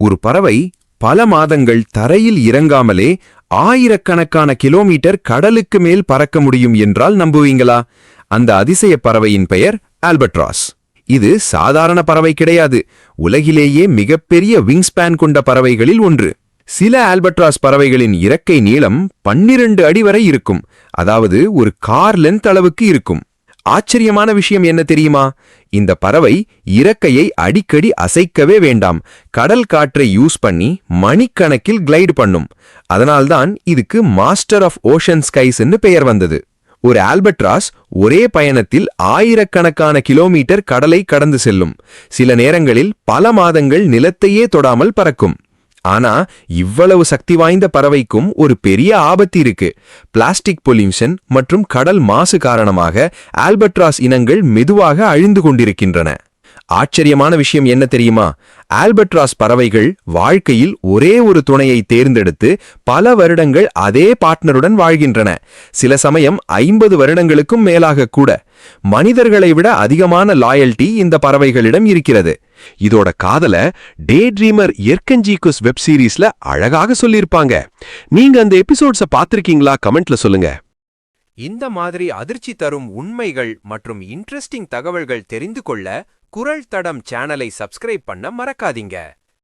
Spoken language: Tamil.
ஒரு பறவை பல மாதங்கள் தரையில் இறங்காமலே ஆயிரக்கணக்கான கிலோமீட்டர் கடலுக்கு மேல் பறக்க முடியும் என்றால் நம்புவீங்களா? அந்த அதிசய பறவையின் பெயர் ஆல்பட்ராஸ். இது சாதாரண பறவை கிடையாது. உலகிலேயே மிகப்பெரிய விங்ஸ்பேன் கொண்ட பறவைகளில் ஒன்று. சில ஆல்பட்ராஸ் பறவைகளின் இறக்கை நீளம் 12 அடி வரை இருக்கும். அதாவது ஒரு கார் லென்த் அளவுக்கு இருக்கும். ஆச்சரியமான விஷயம் என்ன தெரியுமா? இந்த பறவை இறக்கையை அடிக்கடி அசைக்கவே வேண்டாம். கடல் காற்றை யூஸ் பண்ணி மணிக்கணக்கில் கிளைடு பண்ணும். அதனால்தான் இதுக்கு மாஸ்டர் ஆஃப் ஓஷன் ஸ்கைஸ்ன்னு பெயர் வந்தது. ஒரு ஆல்பட்ராஸ் ஒரே பயணத்தில் ஆயிரக்கணக்கான கிலோமீட்டர் கடலை கடந்து செல்லும். சில நேரங்களில் பல மாதங்கள் நிலத்தையே தொடாமல் பறக்கும். ஆனா இவ்வளவு சக்தி வாய்ந்த பறவைக்கும் ஒரு பெரிய ஆபத்து இருக்கு. பிளாஸ்டிக் பொல்யூஷன் மற்றும் கடல் மாசு காரணமாக ஆல்பட்ராஸ் இனங்கள் மெதுவாக அழிந்து கொண்டிருக்கின்றன. ஆச்சரியமான விஷயம் என்ன தெரியுமா? ஆல்பட்ராஸ் பறவைகள் வாழ்க்கையில் ஒரே ஒரு துணையை தேர்ந்தெடுத்து பல வருடங்கள் அதே பார்ட்னருடன் வாழ்கின்றன. சில சமயம் 50 வருடங்களுக்கும் மேலாக கூட. மனிதர்களை விட அதிகமான லாயல்டி இந்த பறவைகளிடம் இருக்கிறது. இதோட காதல டே ட்ரீமர் எர்கன்ஜிகுஸ் வெப் சீரிஸ்ல அழகாக சொல்லியிருப்பாங்க. நீங்க அந்த எபிசோட்ஸ பாத்திருக்கீங்களா? கமெண்ட்ல சொல்லுங்க. இந்த மாதிரி அதிர்ச்சி தரும் உண்மைகள் மற்றும் இன்ட்ரெஸ்டிங் தகவல்கள் தெரிந்து கொள்ள குரல் தடம் சேனலை சப்ஸ்கிரைப் பண்ண மறக்காதீங்க.